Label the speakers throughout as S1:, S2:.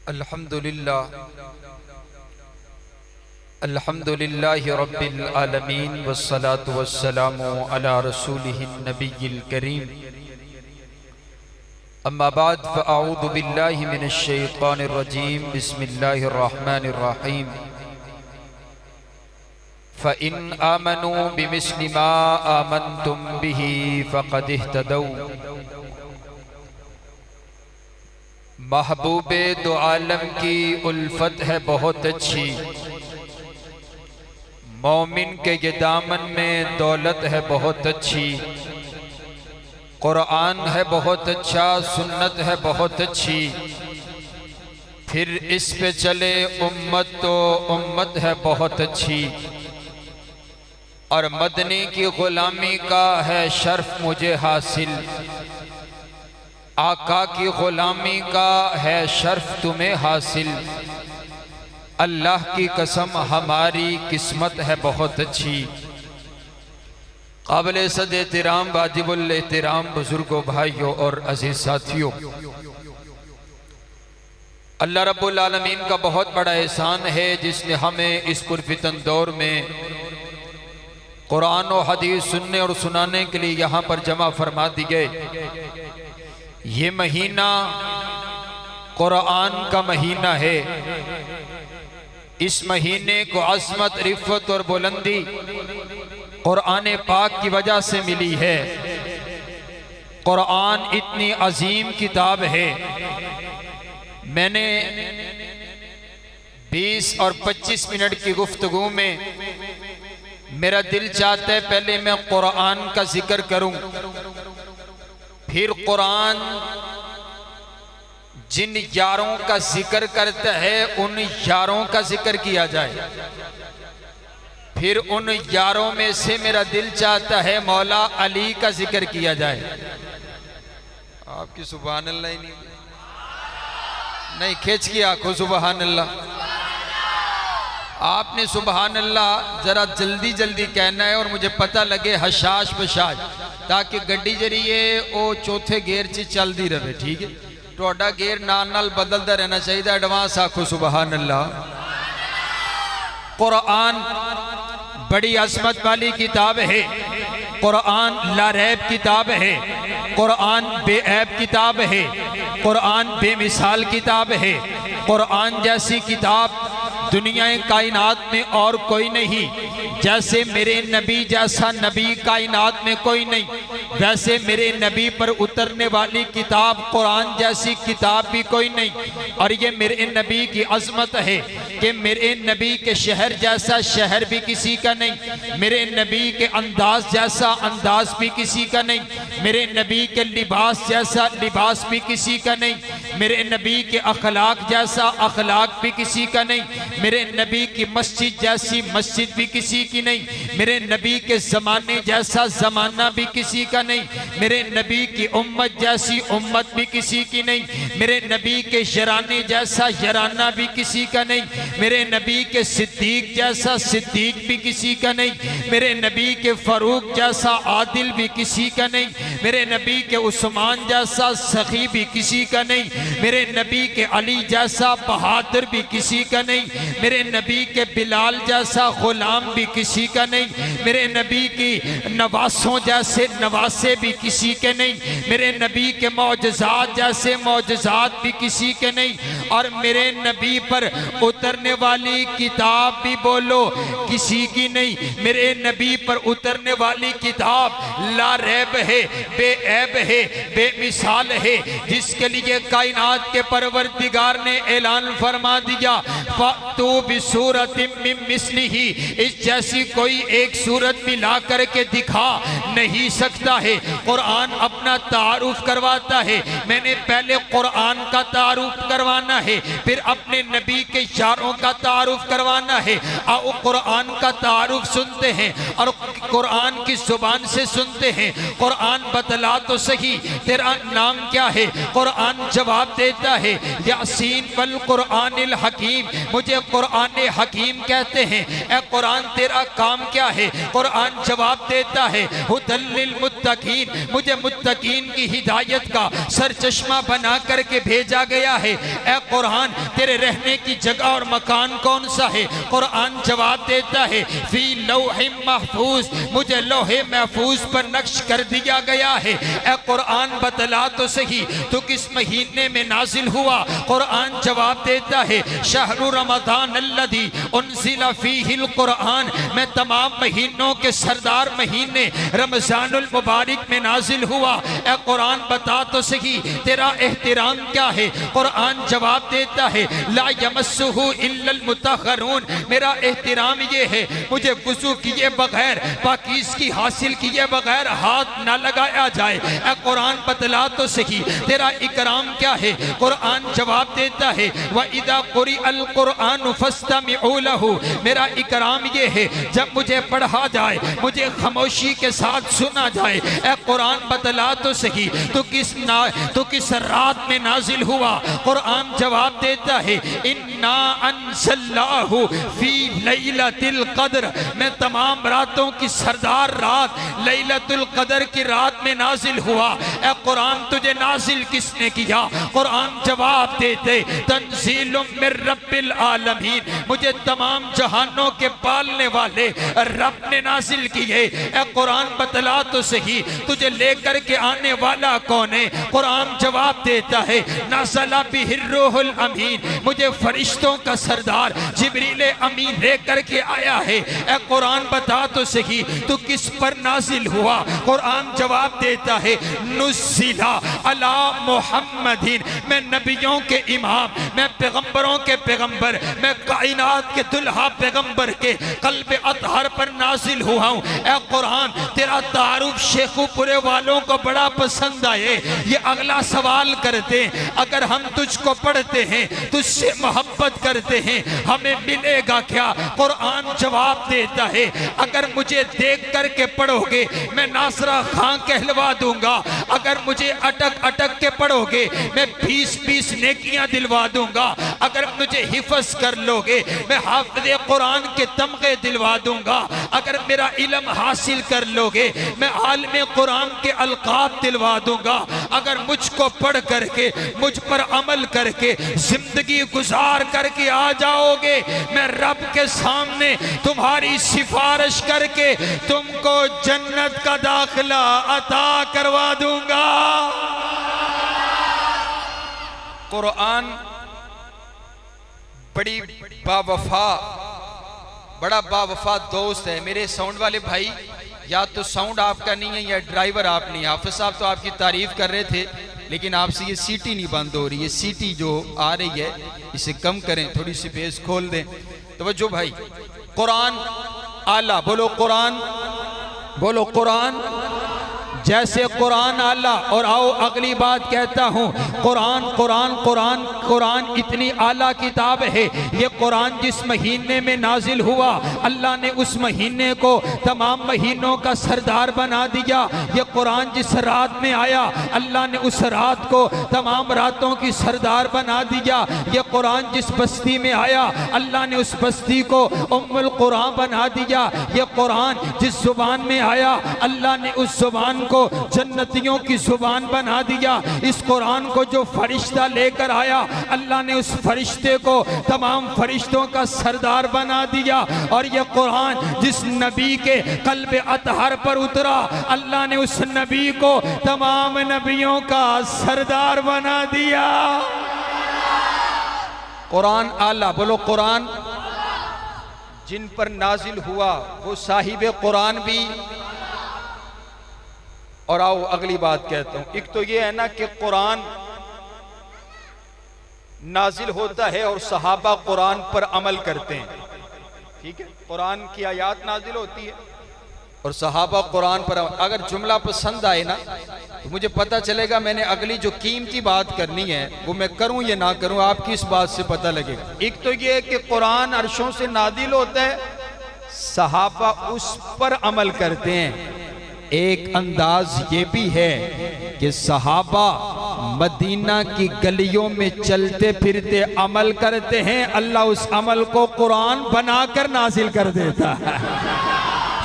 S1: الحمدللہ رب العالمین والصلاة والسلام علی رسولہ النبی الکریم اما بعد فاعوذ باللہ من الشیطان الرجیم بسم اللہ الرحمن الرحیم فَإِنْ آمَنُوا بِمِثْلِ مَا آمَنْتُمْ بِهِ فَقَدِ اهْتَدَوْا۔ محبوب دو عالم کی الفت ہے بہت اچھی، مومن کے یہ دامن میں دولت ہے بہت اچھی، قرآن ہے بہت اچھا، سنت ہے بہت اچھی، پھر اس پہ چلے امت تو امت ہے بہت اچھی، اور مدنی کی غلامی کا ہے شرف مجھے حاصل، آقا کی غلامی کا ہے شرف تمہیں حاصل، اللہ کی قسم ہماری قسمت ہے بہت اچھی۔ قابل صد احترام واجب الاحترام بزرگوں، بھائیوں اور عزیز ساتھیوں، اللہ رب العالمین کا بہت بڑا احسان ہے جس نے ہمیں اس پرفتن دور میں قرآن و حدیث سننے اور سنانے کے لیے یہاں پر جمع فرما دیے۔ یہ مہینہ قرآن کا مہینہ ہے، اس مہینے کو عظمت، رفت اور بلندی قرآن پاک کی وجہ سے ملی ہے۔ قرآن اتنی عظیم کتاب ہے، میں نے 20 اور 25 منٹ کی گفتگو میں میرا دل چاہتا ہے پہلے میں قرآن کا ذکر کروں، پھر قرآن جن یاروں کا ذکر کرتا ہے ان یاروں کا ذکر کیا جائے، پھر ان یاروں میں سے میرا دل چاہتا ہے مولا علی کا ذکر کیا جائے۔ آپ کی سبحان اللہ ہی نہیں کھینچ کی آنکھوں سبحان اللہ۔ آپ نے سبحان اللہ ذرا جلدی جلدی کہنا ہے اور مجھے پتہ لگے حشاش بشاش، تاکہ گڈی جریے او چوتھے گیئر چی چل دی رہے، ٹھیک ہے؟ ٹوڑا گیئر نال نال بدلتا رہنا چاہیے، ایڈوانس آنکھوں سبحان اللہ۔ قرآن بڑی عظمت والی کتاب ہے، قرآن لا ریب کتاب ہے، قرآن بے عیب کتاب ہے، قرآن بے مثال کتاب ہے، قرآن جیسی کتاب دنیا کائنات میں اور کوئی نہیں، جیسے میرے نبی جیسا نبی کائنات میں کوئی نہیں، ویسے میرے نبی پر اترنے والی کتاب قرآن جیسی کتاب بھی کوئی نہیں۔ اور یہ میرے نبی کی عظمت ہے کہ میرے نبی کے شہر جیسا شہر بھی کسی کا نہیں، میرے نبی کے انداز جیسا انداز بھی کسی کا نہیں، میرے نبی کے لباس جیسا لباس بھی کسی کا نہیں، میرے نبی کے اخلاق جیسا اخلاق بھی کسی کا نہیں، میرے نبی کی مسجد جیسی مسجد بھی کسی کی نہیں، میرے نبی کے زمانے جیسا زمانہ بھی کسی کا نہیں، میرے نبی کی امت جیسی امت بھی کسی کی نہیں، میرے نبی کے یارانے جیسا یارانہ بھی کسی کا نہیں، میرے نبی کے صدیق جیسا صدیق بھی کسی کا نہیں، میرے نبی کے فاروق جیسا عادل بھی کسی کا نہیں، میرے نبی کے عثمان جیسا سخی بھی کسی کا نہیں، میرے نبی کے علی جیسا بہادر بھی کسی کا نہیں، میرے نبی کے بلال جیسا غلام بھی کسی کا نہیں، میرے نبی کی نواسوں جیسے نواسے بھی کسی کے نہیں، میرے نبی کے معجزات جیسے معجزات بھی کسی کے نہیں، اور میرے نبی پر اترنے والی کتاب بھی بولو کسی کی نہیں، میرے نبی پر اترنے والی کتاب لا ریب ہے، بے عیب ہے، بے مثال ہے، جس کے لیے کائنات کے پروردگار نے اعلان فرما دیا فَأْتُوا بِسُورَةٍ مِّن مِّثْلِهِ، اس جیسی کوئی ایک صورت بھی لا کر کے دکھا نہیں سکتا ہے۔ قرآن اپنا تعارف کرواتا ہے، میں نے پہلے قرآن کا تعارف کروانا ہے، پھر اپنے نبی کے یاروں کا تعارف کروانا ہے۔ آؤ قرآن کا تعارف سنتے ہیں اور قرآن کی زبان سے سنتے ہیں۔ قرآن بتلا تو صحیح تیرا نام کیا ہے؟ قرآن جواب دیتا ہے یاسین والقرآن الحکیم، مجھے قرآن حکیم کہتے ہیں۔ اے قرآن تیرا کام کیا ہے؟ قرآن جواب دیتا ہے ھدی للمتقین، مجھے متقین کی ہدایت کا سرچشمہ بنا کر کے بھیجا گیا ہے۔ اے قرآن تیرے رہنے کی جگہ اور مکان کون سا ہے؟ قرآن جواب دیتا ہے فی لوح محفوظ، مجھے لوح محفوظ پر نقش کر دیا گیا ہے۔ اے قرآن بتلا تو صحیح تو کس مہینے میں نازل ہوا؟ قرآن جواب دیتا ہے شہر رمضان الذی انزل فیہ القرآن، میں تمام مہینوں کے سردار مہینے رمضان المبارک میں نازل ہوا۔ اے قرآن بتا تو صحیح تیرا احترام کیا ہے؟ قرآن جواب دیتا ہے لا یمسہ الا المطہرون، میرا احترام یہ ہے مجھے وضو کیے بغیر پاکیزگی حاصل کیے بغیر ہاتھ نہ لگایا جائے۔ اے قرآن بتلا تو صحیح تیرا اکرام کیا ہے؟ قرآن جواب دیتا ہے وَإِذَا قُرِئَ الْقُرْآنُ فَاسْتَمِعُوا لَهُ، میرا اکرام یہ ہے جب مجھے پڑھا جائے مجھے خاموشی کے ساتھ سنا جائے۔ اے قرآن بتلا تو صحیح تو کس رات میں نازل ہوا؟ قرآن جواب دیتا ہے اِنَّا أَنزَلْنَاهُ فِي لَيْلَةِ الْقَدْرِ، میں تمام راتوں کی سردار رات لیلۃ القدر کی رات میں نازل ہوا۔ اے قرآن تجھے نازل کس نے کیا؟ قرآن جواب دیتے تنزیل من رب العالمین، مجھے تمام جہانوں کے پالنے والے رب نے نازل کیے۔ اے قرآن بتلا تو صحیح تجھے لے کر کے آنے والا کون ہے؟ قرآن جواب دیتا ہے نزل بہ الروح الامین، مجھے فرشتوں کا سردار جبریل امین لے کر کے آیا ہے۔ اے قرآن بتا تو صحیح تو کس پر نازل ہوا؟ قرآن جواب دیتا ہے نزل علی محمدین، میں نبیوں کے امام، میں پیغمبروں کے پیغمبر، میں کائنات کے دلہا پیغمبر کے قلب اطہر پر نازل ہوا ہوں۔ اے قرآن تیرا تعارف شیخو پورے والوں کو بڑا پسند آئے، یہ اگلا سوال کرتے اگر ہم تجھ کو پڑھتے ہیں تجھ سے محبت کرتے ہیں ہمیں ملے گا کیا؟ قرآن جواب دیتا ہے اگر مجھے دیکھ کر کے پڑھو گے میں ناصرہ خان کہلوا دوں گا، اگر مجھے اٹک اٹک کے پڑھو گے میں 20 نیکیاں دلوا دوں گا، اگر مجھے حفظ کر لو گے میں حافظ قرآن کے تمغے دلوا دوں گا، اگر میرا علم حاصل کر لو گے میں عالم قرآن کے القاب دلوا دوں گا، اگر مجھ کو پڑھ کر کے مجھ پر عمل کر کے زندگی گزار کر کے آ جاؤ گے میں رب کے سامنے تمہاری سفارش کر کے تم کو جنت کا داخلہ عطا کروا دوں گا۔ قرآن بڑی بڑا باوفا دوست ہے۔ میرے ساؤنڈ والے بھائی یا تو ساؤنڈ آپ کا نہیں ہے یا ڈرائیور آپ نہیں ہے۔ حافظ صاحب تو آپ کی تعریف کر رہے تھے لیکن آپ سے یہ سیٹی نہیں بند ہو رہی، یہ سیٹی جو آ رہی ہے اسے کم کریں، تھوڑی سی بیس کھول دیں۔ توجہ بھائی، قرآن اعلیٰ، بولو قرآن، بولو قرآن، جیسے قرآن اعلیٰ۔ اور آؤ اگلی بات کہتا ہوں، قرآن قرآن قرآن قرآن اتنی اعلیٰ کتاب ہے، یہ قرآن جس مہینے میں نازل ہوا اللہ نے اس مہینے کو تمام مہینوں کا سردار بنا دیا۔ یہ قرآن جس رات میں آیا اللہ نے اس رات کو تمام راتوں کی سردار بنا دیا۔ یہ قرآن جس بستی میں آیا اللہ نے اس بستی کو ام القرآن بنا دیا۔ یہ قرآن جس زبان میں آیا اللہ نے اس زبان کو جنتیوں کی زبان بنا دیا۔ اس قرآن کو جو فرشتہ لے کر آیا اللہ نے اس فرشتے کو تمام فرشتوں کا سردار بنا دیا۔ اور یہ قرآن جس نبی کے قلب اطہر پر اترا اللہ نے اس نبی کو تمام نبیوں کا سردار بنا دیا۔ قرآن اعلیٰ، بولو قرآن، جن پر نازل ہوا وہ صاحب قرآن بھی۔ اور آؤ اگلی بات کہتا ہوں، ایک تو یہ ہے نا کہ قرآن نازل ہوتا ہے اور صحابہ قرآن پر عمل کرتے ہیں، ٹھیک ہے، قرآن کی آیات نازل ہوتی ہے اور صحابہ قرآن پر عمل۔ اگر جملہ پسند آئے نا تو مجھے پتہ چلے گا میں نے اگلی جو قیمتی بات کرنی ہے وہ میں کروں یا نہ کروں، آپ کی اس بات سے پتہ لگے گا۔ ایک تو یہ ہے کہ قرآن عرشوں سے نازل ہوتا ہے، صحابہ اس پر عمل کرتے ہیں، ایک انداز یہ بھی ہے کہ صحابہ مدینہ کی گلیوں میں چلتے پھرتے عمل کرتے ہیں، اللہ اس عمل کو قرآن بنا کر نازل کر دیتا ہے۔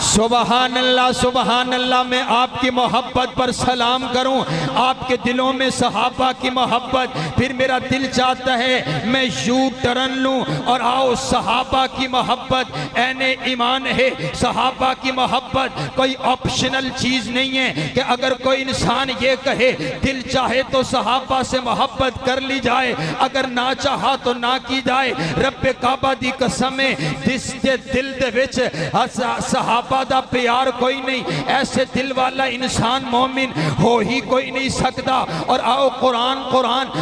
S1: سبحان اللہ سبحان اللہ۔ میں آپ کی محبت پر سلام کروں، آپ کے دلوں میں صحابہ کی محبت، پھر میرا دل چاہتا ہے میں یوں ٹرن لوں اور آؤ صحابہ کی محبت عین ایمان ہے۔ صحابہ کی محبت کوئی آپشنل چیز نہیں ہے کہ اگر کوئی انسان یہ کہے دل چاہے تو صحابہ سے محبت کر لی جائے، اگر نہ چاہا تو نہ کی جائے۔ رب کعبہ دی قسم ہے جس دے دل دے وچ صحابہ دا پیار کوئی نہیں، ایسے دل والا انسان مومن ہو ہی کوئی نہیں سکتا۔ اور آؤ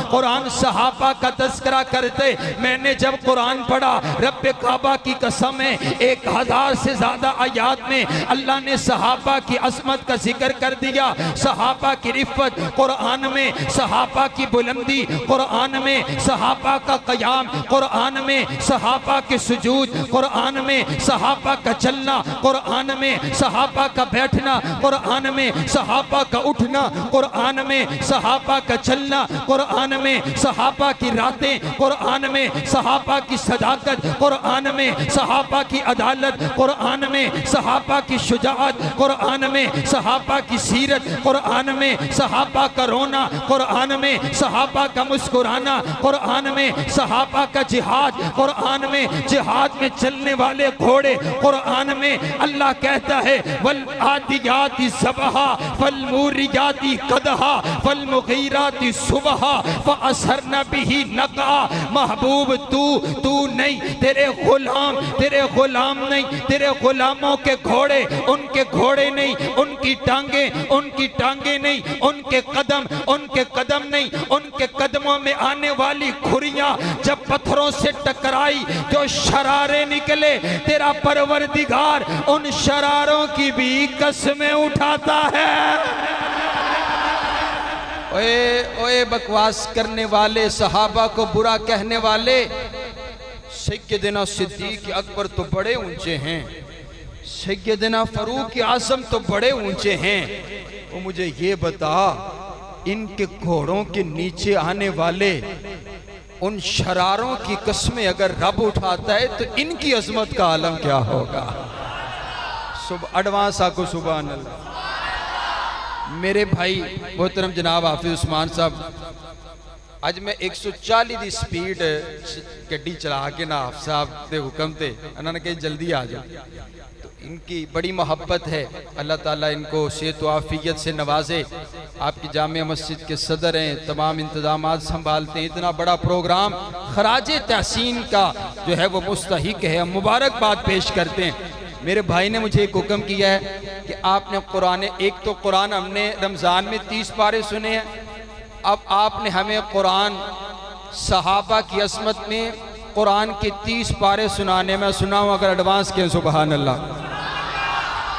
S1: قرآن صحابہ کا تذکرہ کرتے۔ میں نے جب قرآن پڑھا رب کعبہ کی قسم ہے 1000 سے زیادہ آیات میں اللہ نے صحابہ کی عظمت کا ذکر کر دیا، صحابہ کی رفت قرآن میں، صحابہ کی بلندی قرآن میں، صحابہ کا قیام قرآن میں، صحابہ کے سجود قرآن میں، صحابہ کا چلنا قرآن میں، صحابہ کا بیٹھنا قرآن میں، صحابہ کا اٹھنا قرآن میں، صحابہ کا چلنا قرآن میں، صحابہ کی راتیں قرآن میں، صحابہ کی صداقت قرآن میں، صحابہ کی عدالت قرآن میں، صحابہ کی شجاعت قرآن میں، صحابہ کی سیرت قرآن میں، صحابہ کا رونا قرآن میں، صحابہ کا مسکرانا قرآن میں، صحابہ کا جہاد قرآن میں، جہاد میں چلنے والے گھوڑے قرآن میں۔ اللہ کہتا ہے والعادیات ضبحا فالموریات قدحا فالمغیرات صبحا فاثرن به نقعا۔ محبوب تو نہیں، تیرے غلام نہیں، تیرے غلاموں کے گھوڑے ان کے گھوڑے نہیں، ان کی ٹانگیں نہیں، ان کے قدم نہیں، ان کے قدموں میں آنے والی کھریاں جب پتھروں سے ٹکرائی جو شرارے نکلے، تیرا پروردگار ان شراروں کی بھی قسمیں اٹھاتا ہے۔ اوئے بکواس کرنے والے، صحابہ کو برا کہنے والے، سیدنا صدیق اکبر تو بڑے اونچے ہیں، سیدنا فاروق اعظم تو بڑے اونچے ہیں، وہ مجھے یہ بتا ان کے گھوڑوں کے نیچے آنے والے ان شراروں کی قسمیں اگر رب اٹھاتا ہے تو ان کی عظمت کا عالم کیا ہوگا؟ ایڈوانس آکو سبحان اللہ۔ میرے بھائی محترم جناب حافظ عثمان صاحب، آج میں 140 دی سپیڈ گڈی چلا کے نا حافظ صاحب دے حکم تے انہوں نے کہا جلدی آ جاؤ، تو ان کی بڑی محبت ہے، اللہ تعالیٰ ان کو صحت و عافیت سے نوازے۔ آپ کی جامع مسجد کے صدر ہیں، تمام انتظامات سنبھالتے ہیں، اتنا بڑا پروگرام خراج تحسین کا جو ہے وہ مستحق ہے، ہم مبارکباد پیش کرتے ہیں۔ میرے بھائی نے مجھے ایک حکم کیا ہے کہ آپ نے ایک تو قرآن ہم نے رمضان میں 30 پارے سنے ہیں، اب آپ نے ہمیں قرآن صحابہ کی عظمت میں قرآن کے 30 پارے سنانے میں سناؤں، اگر ایڈوانس کے سبحان اللہ۔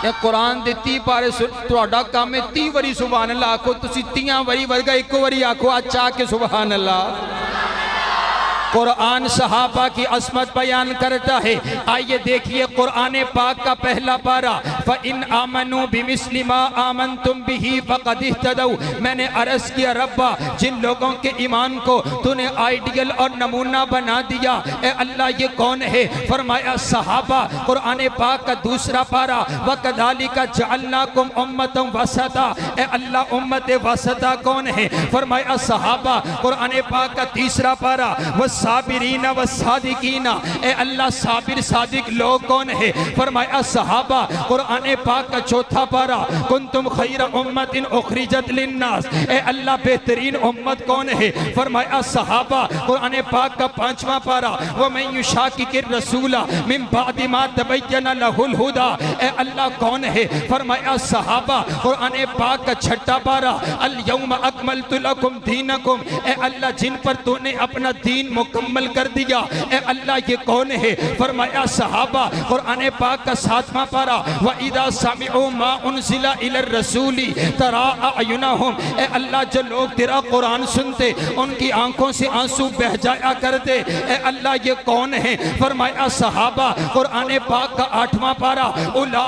S1: یا قرآن دے 30 پارے تو اڈا کام ہے 30 وری سبحان اللہ آکھو، تسی 30 وری ورگا 1 وری آکھو اچھا کے سبحان اللہ۔ قرآن صحابہ کی عظمت بیان کرتا ہے، آئیے دیکھیے قرآن پاک کا پہلا پارہ، فَإِنْ آمَنُوا بِمِثْلِ مَا آمَنْتُمْ بِهِ فَقَدْ اهْتَدَوْا۔ میں نے عرض کیا ربا جن لوگوں کے ایمان کو تو نے آئیڈیل اور نمونہ بنا دیا، اے اللہ یہ کون ہے؟ فرمایا صحابہ۔ قرآن پاک کا دوسرا پارہ، وَكَذَلِكَ جَعَلْنَاكُمْ أُمَّةً وَسَطًا۔ اے اللہ امت وسطہ کون ہے؟ فرمایا صحابہ۔ قرآن پاک کا تیسرا پارہ، صابرین و صادقین۔ اے اللہ صابر صادق لوگ کون ہے؟ فرمایا صحابہ۔ قرآن پاک کا چوتھا پارہ، کنتم خیر امت اخرجت للناس۔ اے اللہ بہترین امت کون ہے؟ فرمایا صحابہ۔ قرآن پاک کا 5واں پارہ، وَمَن یُشَاقِقِ الرَّسُولَ مِن بَعْدِ مَا تَبَيَّنَ لَهُ الْهُدَىٰ۔ اے اللہ کون ہے؟ فرمایا صحابہ۔ قرآن پاک کا 6واں پارہ، الْيَوْمَ أَكْمَلْتُ لَكُمْ دِينَكُمْ۔ اے اللہ جن پر تو نے اپنا دین مکمل کر دیا، اے اللہ یہ کون ہے؟ فرمایا صحابہ۔ قرآن پاک کا 7واں پارہ، وَإِذَا سَمِعُوا مَا أُنزِلَ إِلَى الرَّسُولِ تَرَىٰ أَعْيُنَهُمْ۔ اے اللہ جو لوگ تیرا قرآن سنتے ان کی آنکھوں سے آنسو بہہ جایا کرتے، اے اللہ یہ کون ہے؟ فرمایا صحابہ۔ قرآن پاک کا 8واں پارہ، أُولَٰئِكَ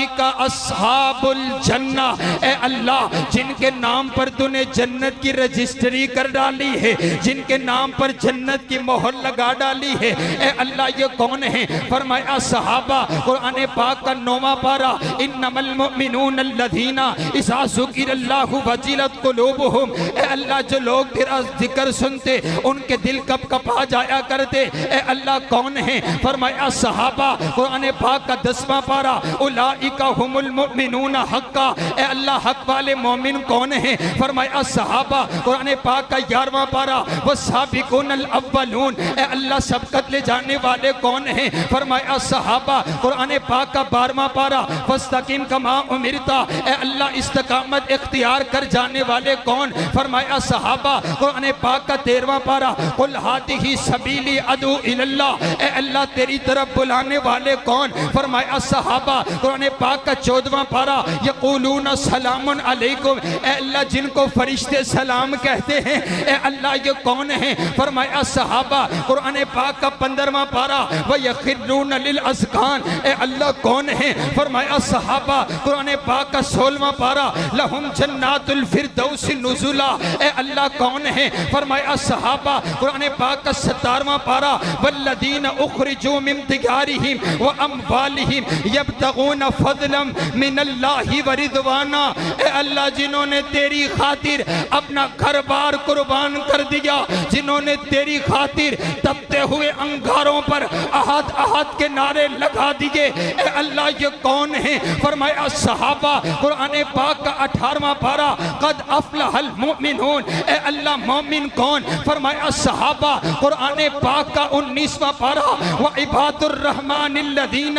S1: اولئک اصحاب الجنہ، اے اللہ جن کے نام پر تو نے جنت کی رجسٹری کر ڈالی ہے، جن کے نام پر جنت کی مہر لگا ڈالی ہے، اے اللہ یہ کون ہیں؟ فرمایا صحابہ۔ قرآن پاک کا 9واں پارہ، انما المؤمنون الذین اذا ذکر اللہ وجلت قلوبہم، اے اللہ جو لوگ تیرا ذکر سنتے ان کے دل کب کپا جایا کرتے، اے اللہ کون ہیں؟ فرمایا صحابہ۔ قرآن پاک کا 10واں پارہ، اولئک هم المؤمنون حقا، اے اللہ حق والے مومن کون ہیں؟ فرمایا صحابہ۔ قرآن پاک کا 11واں پارہ، والسابقون الاولون، اے اللہ سبقت لے جانے والے کون ہیں؟ فرمایا صحابہ۔ قرآن پاک کا 12واں پارہ، فاستقم کما امرت، اے اللہ استقامت اختیار کر جانے والے کون؟ فرمایا صحابہ۔ قرآن پاک کا 13واں پارہ، قل ھذہ سبیلی ادعو الی اللہ، اے اللہ تیری طرف بلانے والے کون؟ فرمایا صحابہ۔ قرآن پاک کا 14واں پارہ، یقولون سلام علیکم، اے اللہ جن کو فرشتے سلام کہتے ہیں، اے اللہ یہ کون ہیں؟ فرمایا صحابہ۔ قرآن پاک کا 15واں پارہ، وَيَخِرُّونَ لِلْأَذْقَانِ، اے اللہ کون ہیں؟ فرمایا صحابہ۔ قرآن پاک کا 16واں پارہ، لَهُمْ جَنَّاتُ الْفِرْدَوْسِ نُزُلًا، اے اللہ کون ہیں؟ فرمایا صحابہ۔ قرآن پاک کا 17واں پارہ، وَالَّذِينَ أُخْرِجُوا مِنْ دِيَارِهِمْ وَأَمْوَالِهِمْ يَبْتَغُونَ فَضْلًا مِنَ اللَّهِ وَرِضْوَانًا، اے اللہ جنہوں نے تیری خاطر اپنا گھر بار قربان کر دیا، جنہوں نے تیری خاطر تپتے ہوئے انگاروں پر احد احد کے نعرے لگا دیے، اے اللہ یہ کون ہیں؟ فرمایا صحابہ۔ قرآن پاک کا 18واں پارہ، قد افلح المؤمنون، اے اللہ مومن کون؟ فرمایا صحابہ۔ قرآن پاک کا 19واں پارہ، وعباد الرحمن الذین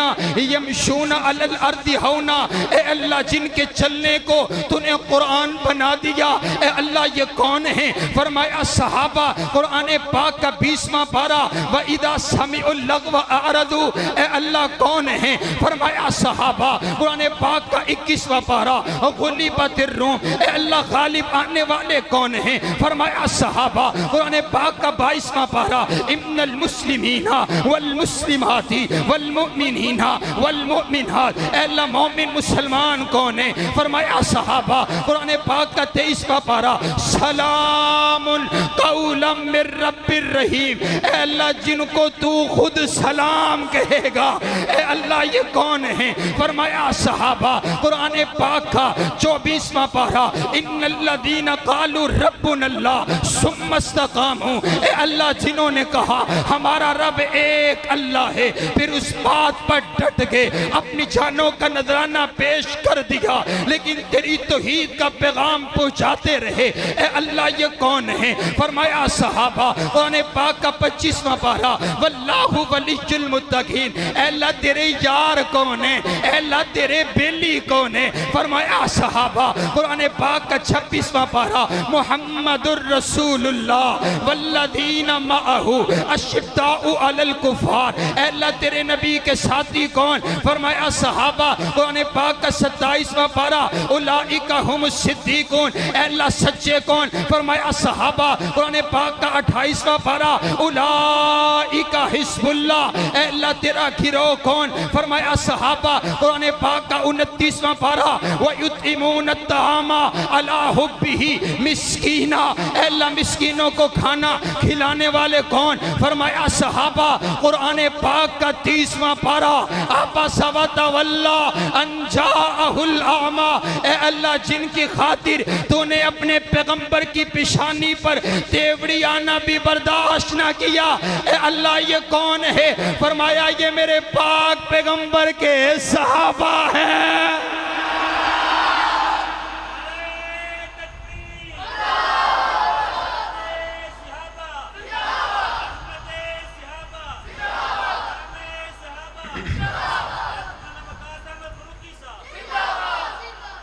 S1: یمشون علی الارض ہونا، اے اللہ جن کے چلنے کو تو نے قرآن بنا دیا، اے اللہ یہ کون ہیں؟ فرمایا صحابہ۔ قرآن پاک کا 20واں پارہ، وَإِذَا سَمِعُوا اللَّغْوَ أَعْرَضُوا، اے اللہ کون ہیں؟ فرمایا صحابہ۔ قرآن پاک کا 21واں پارہ، غُلِبَتِ الرُّومُ، اے اللہ غالب آنے والے کون ہیں؟ فرمایا صحابہ۔ قرآن پاک کا 22واں پارہ، اِنَّ الْمُسْلِمِينَ وَالْمُسْلِمَاتِ وَالْمُؤْمِنِينَ وَالْمُؤْمِنَاتِ، اے اللہ مومن مسلمان کون ہیں؟ فرمایا صحابہ۔ قرآن پاک کا 23واں پارہ، سلام قولا من رب الرحیم، اے اللہ جن کو تو خود سلام کہے گا، اے اللہ یہ کون ہیں؟ فرمایا صحابہ۔ قرآن پاک کا 24واں پارہ، ان الذین قالوا ربنا اللہ ثم استقاموا، اے اللہ جنہوں نے کہا ہمارا رب ایک اللہ ہے، پھر اس بات پر ڈٹ گئے، اپنی جانوں کا نذرانہ پیش کر دیا، لیکن تیری توحید کا پیغام پہنچاتے رہے، اے اللہ یہ کون ہیں؟ فرمایا صحابہ۔ قرآن پاک کا 25واں پارہ، واللہ ولی المتقین، اے اللہ تیرے یار کون ہیں؟ اے اللہ تیرے بیلی کون ہیں؟ فرمایا صحابہ۔ قرآن پاک کا 26واں پارہ، محمد الرسول اللہ والذین معہ اشداء علی الکفار، اے اللہ تیرے نبی کے ساتھی کون؟ فرمایا صحابہ۔ قرآن پاک کا 27واں پارہ، اولئک ہم الصدیقون، اے اللہ سچے کون؟ فرمایا صحابہ۔ قرآن پاک کا 28واں پارہ، اولئک حزب اللہ، اے اللہ تیرا گروہ کون؟ فرمایا صحابہ۔ قرآن پاک کا 29واں پارہ، وَيُطْعِمُونَ الطَّعَامَ عَلَىٰ حُبِّهِ مِسْكِينًا، اے اللہ مسکینوں کو کھانا کھلانے والے کون؟ فرمایا صحابہ۔ قرآن پاک کا 30واں پارہ، عَبَسَ وَتَوَلَّىٰ أَن جَاءَهُ الْأَعْمَىٰ، اے اللہ جن کی خاطر تو نے اپنے پیغمبر کی پیشانی پر تیوڑی آنا بھی برداشت نہ کیا، اے اللہ یہ کون ہے؟ فرمایا یہ میرے پاک پیغمبر کے صحابہ ہیں۔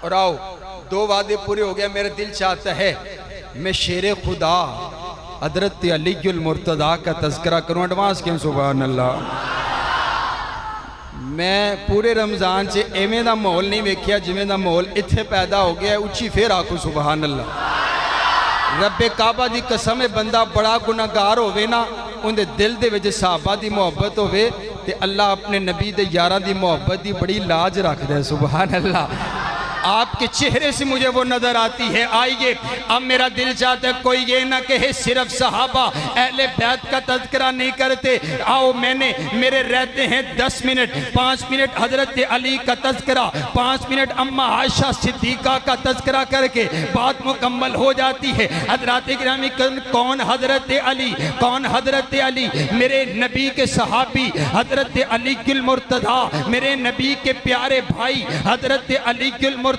S2: اور آؤ 2 وعدے پورے ہو گئے، میرا دل چاہتا ہے میں شیر خدا حضرت علی المرتضیٰ کا تذکرہ کروں، ایڈوانس کیوں؟ سبحان اللہ۔ میں پورے رمضان سے ایویں دا ماحول نہیں ویکھیا جویں دا ماحول اتھے پیدا ہو گیا ہے، اچھی پھر آکھو سبحان اللہ۔ رب کعبہ دی قسم بندہ بڑا گناہگار ہوئے نا، ان دے دل دے وچ صحابہ دی محبت ہوئے تے اللہ اپنے نبی دے یاراں دی محبت دی بڑی لاج رکھ دے. سبحان اللہ. آپ کے چہرے سے مجھے وہ نظر آتی ہے. آئیے اب میرا دل چاہتا ہے کوئی یہ نہ کہے صرف صحابہ اہل بیت کا تذکرہ نہیں کرتے. آؤ میرے رہتے ہیں 10 منٹ 5 منٹ حضرت علی کا تذکرہ, 5 منٹ اماں عائشہ صدیقہ کا تذکرہ کر کے بات مکمل ہو جاتی ہے. حضرات گرامی کون حضرت علی, کون حضرت علی؟ میرے نبی کے صحابی حضرت علی المرتضیٰ, میرے نبی کے پیارے بھائی حضرت علی المرتضیٰ,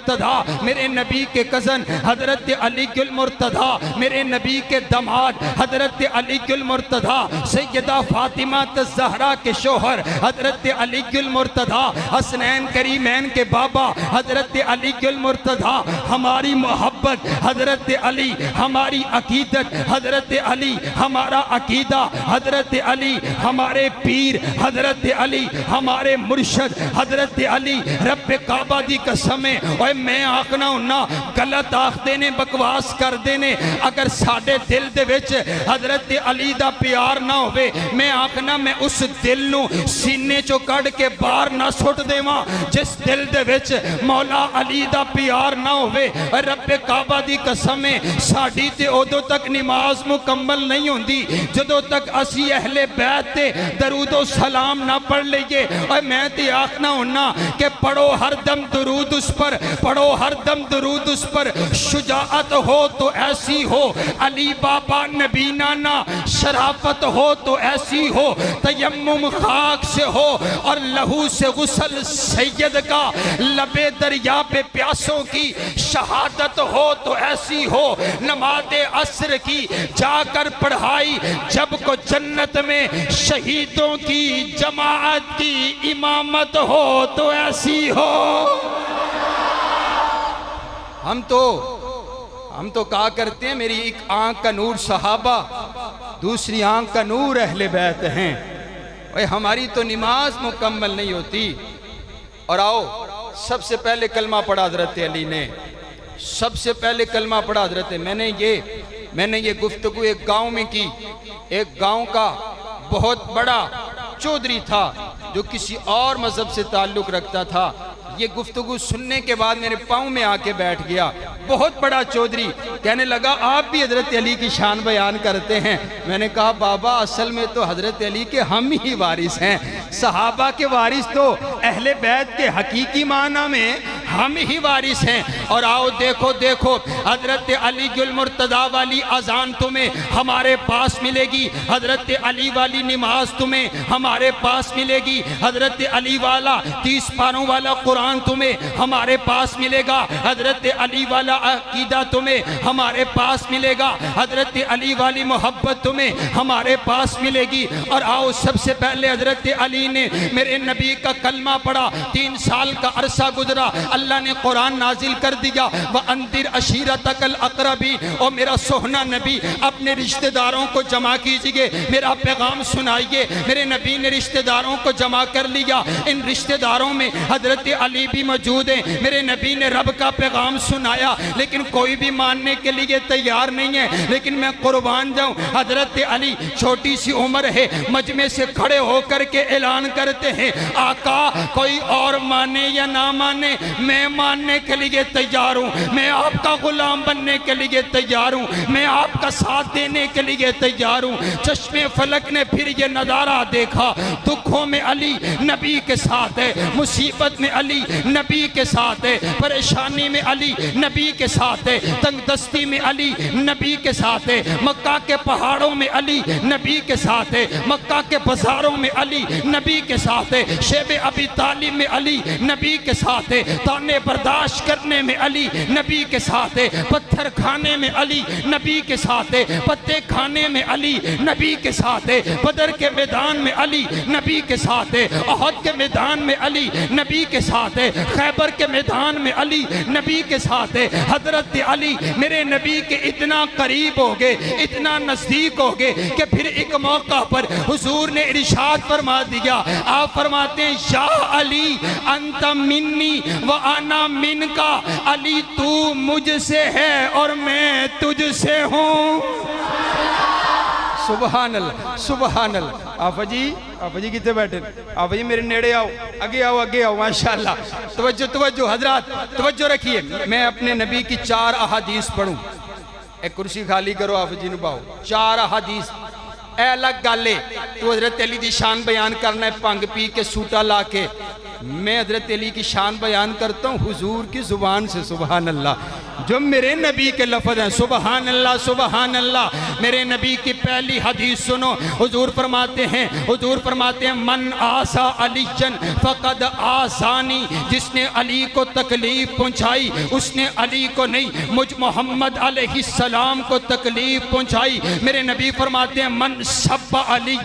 S2: میرے نبی کے کزن حضرت علی المرتضیٰ, میرے نبی کے داماد حضرت علی المرتضیٰ, سیدہ فاطمہ الزہرا کے شوہر حضرت علی المرتضیٰ, حسنین کریمین کے بابا حضرت علی المرتضیٰ. ہماری محبت حضرت علی, ہماری عقیدت حضرت علی, ہمارا عقیدہ حضرت علی, ہمارے پیر حضرت علی, ہمارے مرشد حضرت علی. رب کعبہ دی قسمیں اوے میں آخنا ہونا غلط آختے نے, بکواس کر دینے. اگر ساڑھے دل دے وچ حضرت علی دا پیار نہ ہوئے, میں آخنا میں اس دل نو سینے چو کڑ کے باہر نہ سٹ دے ماں. جس دل دے وچ مولا علی دا پیار نہ ہوئے, رب کعبہ دی قسمیں ساڑھی تے ادو تک نماز مکمل نہیں ہوندی جدو تک اسی اہل بیت تے درود و سلام نہ پڑھ لئیے. اور میں تے آخنا ہونا کہ پڑھو ہر دم درود اس پر, پڑھو ہر دم درود اس پر. شجاعت ہو تو ایسی ہو علی بابا نبی نانا, شرافت ہو تو ایسی ہو تیمم خاک سے ہو اور لہو سے غسل سید کا, لبے دریا پہ پیاسوں کی شہادت ہو تو ایسی ہو. نماز عصر کی جا کر پڑھائی جب کو جنت میں شہیدوں کی جماعت کی امامت ہو تو ایسی ہو. ہم تو کہا کرتے ہیں میری ایک آنکھ کا نور صحابہ, دوسری آنکھ کا نور اہل بیت ہیں. ہماری تو نماز مکمل نہیں ہوتی. اور آؤ سب سے پہلے کلمہ پڑھا حضرت علی نے, سب سے پہلے کلمہ پڑھا حضرت. میں نے یہ گفتگو ایک گاؤں میں کی. ایک گاؤں کا بہت بڑا چودھری تھا جو کسی اور مذہب سے تعلق رکھتا تھا. یہ گفتگو سننے کے بعد میرے پاؤں میں آ کے بیٹھ گیا. بہت بڑا چودھری کہنے لگا آپ بھی حضرت علی کی شان بیان کرتے ہیں. میں نے کہا بابا اصل میں تو حضرت علی کے ہم ہی وارث ہیں, صحابہ کے وارث تو اہل بیت کے حقیقی معنی میں ہم ہی وارث ہیں. اور آؤ دیکھو حضرت علی المرتضیٰ والی اذان تمہیں ہمارے پاس ملے گی, حضرت علی والی نماز تمہیں ہمارے پاس ملے گی, حضرت علی والا 30 پاروں والا قرآن تمہیں ہمارے پاس ملے گا, حضرت علی والا عقیدہ تمہیں ہمارے پاس ملے گا, حضرت علی والی محبت تمہیں ہمارے پاس ملے گی. اور آؤ سب سے پہلے حضرت علی نے میرے نبی کا کلمہ پڑھا. 3 سال کا عرصہ گزرا, اللہ نے قرآن نازل کر دیا وَأَنذِرْ عَشِيرَتَكَ الْأَقْرَبِينَ. او میرا سوہنا نبی اپنے رشتہ داروں کو جمع کیجئے, میرا پیغام سنائیے. میرے نبی نے رشتہ داروں کو جمع کر لیا. ان رشتہ داروں میں حضرت علی بھی موجود ہیں. میرے نبی نے رب کا پیغام سنایا لیکن کوئی بھی ماننے کے لیے تیار نہیں ہے. لیکن میں قربان جاؤں, حضرت علی چھوٹی سی عمر ہے, مجمع سے کھڑے ہو کر کے اعلان کرتے ہیں آقا کوئی اور مانے یا نہ مانے میں ماننے کے لیے تیار ہوں, میں آپ کا غلام بننے کے لیے تیار ہوں, میں آپ کا ساتھ دینے کے لیے تیار ہوں. چشم فلک نے پھر یہ نظارہ دیکھا, دکھوں میں علی نبی کے ساتھ ہے, مصیبت میں علی نبی کے ساتھ ہے, پریشانی میں علی نبی کے ساتھ ہے, تنگ دستی میں علی نبی کے ساتھ ہے, مکہ کے پہاڑوں میں علی نبی کے ساتھ ہے, مکہ کے بازاروں میں علی نبی کے ساتھ ہے, شیب ابی طالب میں علی نبی کے ساتھ ہے, تانے برداشت کرنے میں علی نبی کے ساتھ ہے, پتھر کھانے میں علی نبی کے ساتھ ہے, پتے کھانے میں علی نبی کے ساتھ ہے, بدر کے میدان میں علی نبی کے ساتھ ہے, احد کے میدان میں علی نبی کے ساتھ ہے, خیبر کے میدان میں علی نبی کے ساتھ ہے. حضرت علی میرے نبی کے اتنا قریب ہو گئے, اتنا نزدیک ہو گئے کہ پھر ایک موقع پر حضور نے ارشاد فرما دیا. آپ فرماتے ہیں یا علی انت منی وانا من کا, علی تو مجھ سے ہے اور میں تجھ سے ہوں. سبحان اللہ سبحان اللہ. آفا جی کتے بیٹھے؟ آفا جی میرے نیڑے آؤ، اگے آؤ ماشاءاللہ۔ توجہ حضرات توجہ رکھیے، میں اپنے نبی کی 4 احادیث پڑھوں۔ ایک کرسی خالی کرو، آفا جی نباؤ۔ 4 احادیث اے الگ گالے، تو حضرت علی دی شان بیان کرنا ہے پنگ پی کے سوٹا لا کے، میں حضرت علی کی شان بیان کرتا ہوں حضور کی زبان سے، سبحان اللہ، جو میرے نبی کے لفظ ہیں، سبحان اللہ سبحان اللہ۔ میرے نبی کی پہلی حدیث سنو، حضور فرماتے ہیں من آسا علی فقد آسانی، جس نے علی کو تکلیف پہنچائی اس نے علی کو نہیں، مجھ محمد علیہ السلام کو تکلیف پہنچائی۔ میرے نبی فرماتے ہیں من سب علی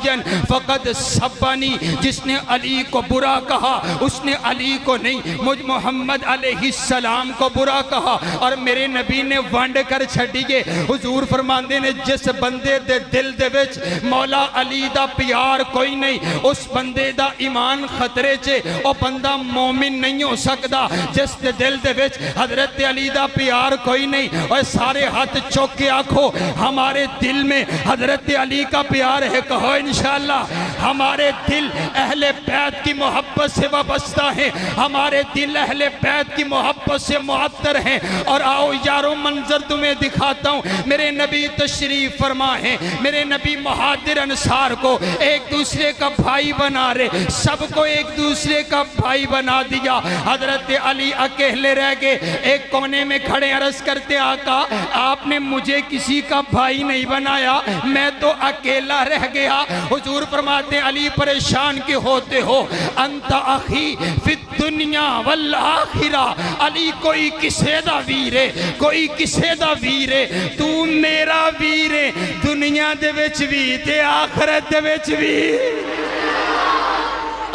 S2: فقد سبانی، جس نے علی کو برا کہا اس نے علی کو نہیں، مجھ محمد علیہ السلام کو برا کہا۔ اور میرے نبی نے ونڈ کر چھڑیے، حضور فرماندے نے جس بندے دے دل دے وچ مولا علی دا پیار کوئی نہیں، اس بندے دا ایمان خطرے چے، او بندہ مومن نہیں ہو سکدا۔ جس دے دل دے وچ حضرت علی دا پیار کوئی نہیں، اور سارے ہاتھ چوک کے آنکھو ہمارے دل میں حضرت علی کا پیار ہے، کہو انشاءاللہ۔ ہمارے دل اہل بیت کی محبت سے وابستہ ہیں، ہمارے دل اہل بیت کی محبت سے معطر ہیں۔ اور آؤ یارو منظر تمہیں دکھاتا ہوں، میرے نبی تشریف فرما ہیں، میرے نبی مہاجر انصار کو ایک دوسرے کا بھائی بنا رہے، سب کو ایک دوسرے کا بھائی بنا دیا۔ حضرت علی اکیلے رہ گئے، ایک کونے میں کھڑے عرض کرتے آقا آپ نے مجھے کسی کا بھائی نہیں بنایا، میں تو اکیلا رہ گیا۔ حضور فرماتے علی پریشان کیوں ہوتے ہو؟ انت اخی فی الدنیا والآخرہ، علی کوئی کسے دا ویرے، کوئی کسے دا ویرے، تو میرا ویرے، دنیا دے وچ وی تے آخرت دے وچ وی۔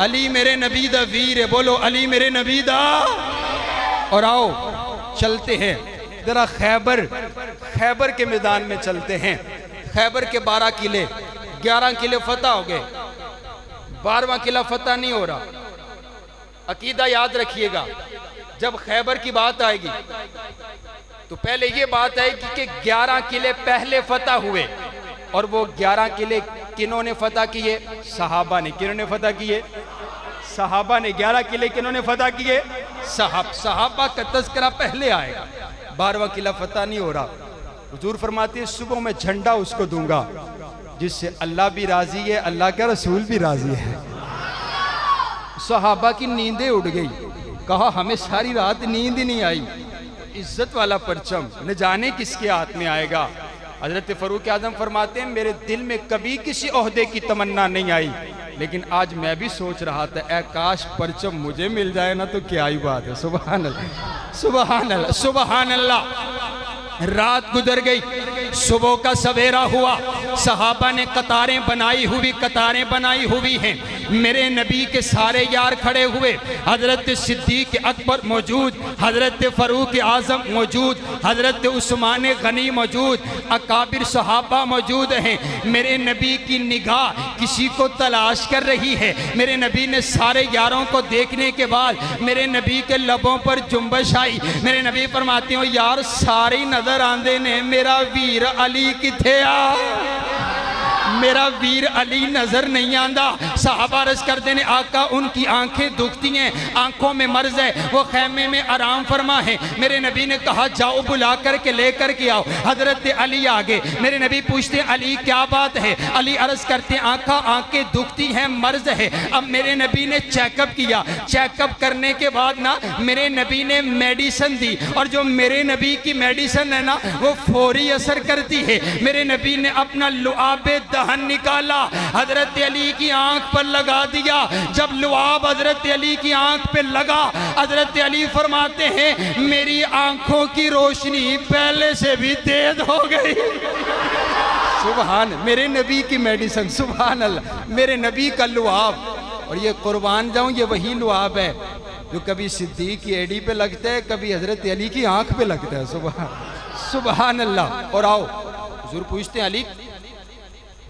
S2: علی میرے نبی دا ویرے، بولو علی میرے نبی دا۔ اور آؤ چلتے ہیں ذرا خیبر کے میدان میں چلتے ہیں۔ خیبر کے 12 قلعے، 11 قلعے فتح ہو گئے، 12واں قلعہ فتح نہیں ہو رہا۔ عقیدہ یاد رکھیے گا، جب خیبر کی بات آئے گی تو پہلے یہ بات آئے گی کہ 11 قلعے پہلے فتح ہوئے، اور وہ 11 قلعے کنہوں نے فتح کیے؟ صحابہ نے۔ کنہوں نے فتح کیے؟ صحابہ نے۔ 11 قلعے کنہوں نے فتح کیے؟ صحابہ کا تذکرہ پہلے آئے گا، 12واں قلعہ فتح نہیں ہو رہا۔ حضور فرماتے ہیں صبح میں جھنڈا اس کو دوں گا جس سے اللہ بھی راضی ہے، اللہ کا رسول بھی راضی ہے۔ صحابہ کی نیندیں اڑ گئی، کہا ہمیں ساری رات نیند ہی نہیں آئی، عزت والا پرچم نہ جانے کس کے ہاتھ میں آئے گا۔ حضرت فاروق اعظم فرماتے ہیں میرے دل میں کبھی کسی عہدے کی تمنا نہیں آئی، لیکن آج میں بھی سوچ رہا تھا اے کاش پرچم مجھے مل جائے نا تو کیا ہی بات ہے۔ سبحان اللہ سبحان اللہ سبحان اللہ۔ رات گزر گئی، صبح کا سویرا ہوا، صحابہ نے قطاریں بنائی ہوئی ہیں، میرے نبی کے سارے یار کھڑے ہوئے، حضرت صدیق اکبر موجود، حضرت فاروق اعظم موجود، حضرت عثمان غنی موجود، اکابر صحابہ موجود ہیں۔ میرے نبی کی نگاہ کسی کو تلاش کر رہی ہے۔ میرے نبی نے سارے یاروں کو دیکھنے کے بعد میرے نبی کے لبوں پر جنبش آئی۔ میرے نبی فرماتے ہیں یار ساری نظر آندے نے، میرا ویر علی کتھے آ؟ میرا ویر علی نظر نہیں آندہ۔ صحابہ عرض کرتے ہیں آقا ان کی آنکھیں دکھتی ہیں، آنکھوں میں مرض ہے، وہ خیمے میں آرام فرما ہے۔ میرے نبی نے کہا جاؤ بلا کر کے لے کر کے آؤ۔ حضرت علی آگے، میرے نبی پوچھتے ہیں علی کیا بات ہے؟ علی عرض کرتے ہیں آقا آنکھیں دکھتی ہیں، مرض ہے۔ اب میرے نبی نے چیک اپ کیا، چیک اپ کرنے کے بعد نا میرے نبی نے میڈیسن دی، اور جو میرے نبی کی میڈیسن ہے نا وہ فوری اثر کرتی ہے۔ میرے نبی نے اپنا لعاب دہن نکالا، حضرت علی کی آنکھ پر لگا دیا۔ جب لعاب حضرت علی کی آنکھ پہ لگا، حضرت علی فرماتے ہیں میری آنکھوں کی روشنی پہلے سے بھی تیز ہو گئی۔ سبحان میرے نبی کی میڈیسن، سبحان اللہ، میرے نبی کا لعاب۔ اور یہ قربان جاؤں یہ وہی لعاب ہے جو کبھی صدیق کی ایڑی پہ لگتا ہے، کبھی حضرت علی کی آنکھ پہ لگتا ہے۔ سبحان اللہ۔ اور آؤ حضور پوچھتے ہیں علی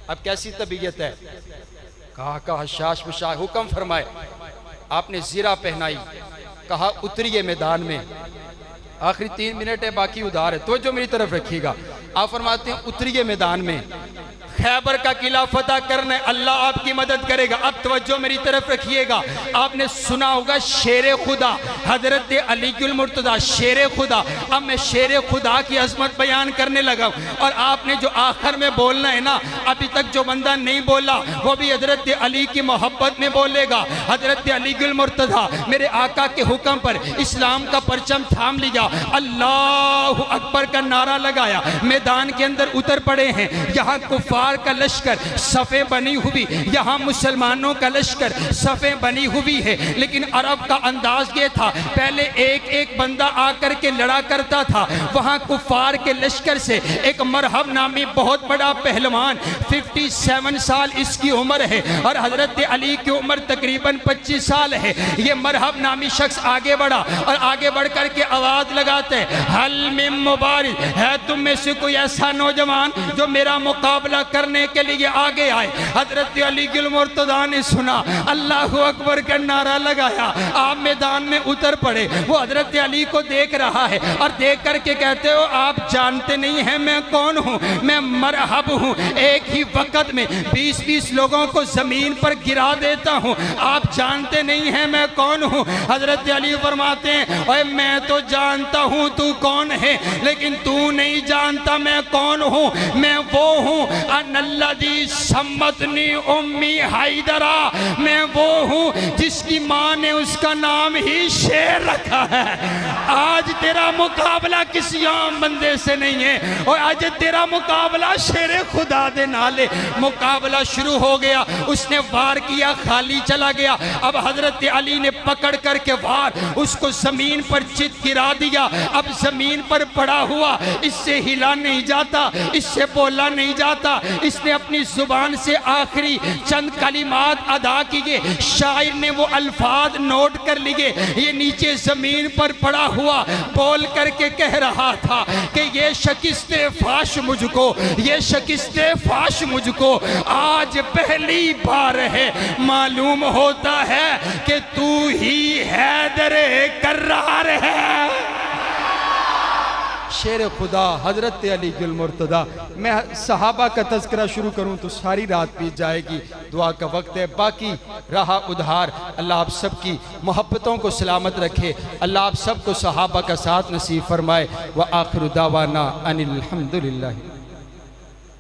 S2: اب کیسی طبیعت ہے؟ کہا حشاش بشاش، حکم فرمائے۔ آپ نے زیرہ پہنائی، کہا اتریے میدان میں، آخری 3 منٹ ہے باقی ادھار ہے، توجہ میری طرف رکھیے گا۔ آپ فرماتے ہیں اتریے میدان میں۔ خیبر کا قلعہ فتح کرنا ہے، اللہ آپ کی مدد کرے گا۔ اب توجہ میری طرف رکھیے گا، آپ نے سنا ہوگا شیر خدا حضرت علی المرتضیٰ، شیر خدا۔ اب میں شیر خدا کی عظمت بیان کرنے لگا ہوں، اور آپ نے جو آخر میں بولنا ہے نا، ابھی تک جو بندہ نہیں بولا وہ بھی حضرت علی کی محبت میں بولے گا۔ حضرت علی المرتضیٰ میرے آقا کے حکم پر اسلام کا پرچم تھام لیا، اللہ اکبر کا نعرہ لگایا، میدان کے اندر اتر پڑے ہیں۔ یہاں کفار کا لشکر صفیں بنی ہوئی، یہاں مسلمانوں کا لشکر صفیں بنی ہوئی ہے، لیکن عرب کا انداز یہ تھا، پہلے ایک ایک بندہ آ کر کے لڑا کرتا تھا۔ وہاں کفار کے لشکر سے ایک مرحب نامی بہت بڑا پہلوان، 57 سال اس کی عمر ہے، اور حضرت علی کی عمر تقریباً 25 سال ہے۔ یہ مرحب نامی شخص آگے بڑھا، اور آگے بڑھ کر کے آواز لگاتے ہیں، حل من مبارز، ہے تم میں سے کوئی ایسا نوجوان جو میرا مقابلہ کرنے کے لیے آگے آئے؟ حضرت علی المرتضیٰ نے سنا، اللہ اکبر کا نعرہ لگایا، آپ میدان میں اتر پڑے۔ وہ حضرت علی کو دیکھ رہا ہے، اور دیکھ کر کے کہتے ہو، آپ جانتے نہیں ہیں میں کون ہوں؟ میں مرحب ہوں، ایک ہی وقت میں 20 لوگوں کو زمین پر گرا دیتا ہوں، آپ جانتے نہیں ہیں میں کون ہوں؟ حضرت علی فرماتے ہیں، اے میں تو جانتا ہوں تو کون ہے، لیکن تو نہیں جانتا میں کون ہوں۔ میں وہ ہوں، ان الذی سمتنی امی حیدرہ، میں وہ ہوں جس کی ماں نے اس کا نام ہی شیر رکھا ہے۔ آج تیرا مقابلہ کسی عام بندے سے نہیں ہے، اور آج تیرا مقابلہ شیر خدا دے نالے۔ مقابلہ شروع ہو گیا، اس نے وار کیا، خالی چلا گیا۔ اب حضرت علی نے پکڑ کر کے وار اس کو زمین پر چت گرا دیا۔ اب زمین پر پڑا ہوا، اس سے ہلا نہیں جاتا، اس سے بولا نہیں جاتا۔ اس نے اپنی زبان سے آخری چند کلمات ادا کیے، شاعر نے وہ الفاظ نوٹ کر لیے۔ یہ نیچے زمین پر پڑا ہوا بول کر کے کہہ رہا تھا کہ یہ شکست فاش مجھ کو، یہ شکست فاش مجھ کو آج پہلی بار ہے، معلوم ہوتا ہے کہ تو ہی حیدر کرار ہے۔ شیر خدا حضرت علی المرتضیٰ۔ میں صحابہ کا تذکرہ شروع کروں تو ساری رات بیت جائے گی، دعا کا وقت ہے، باقی رہا ادھار۔ اللہ آپ سب کی محبتوں کو سلامت رکھے، اللہ آپ سب کو صحابہ کا ساتھ نصیب فرمائے۔ وآخر دعوانا ان الحمدللہ۔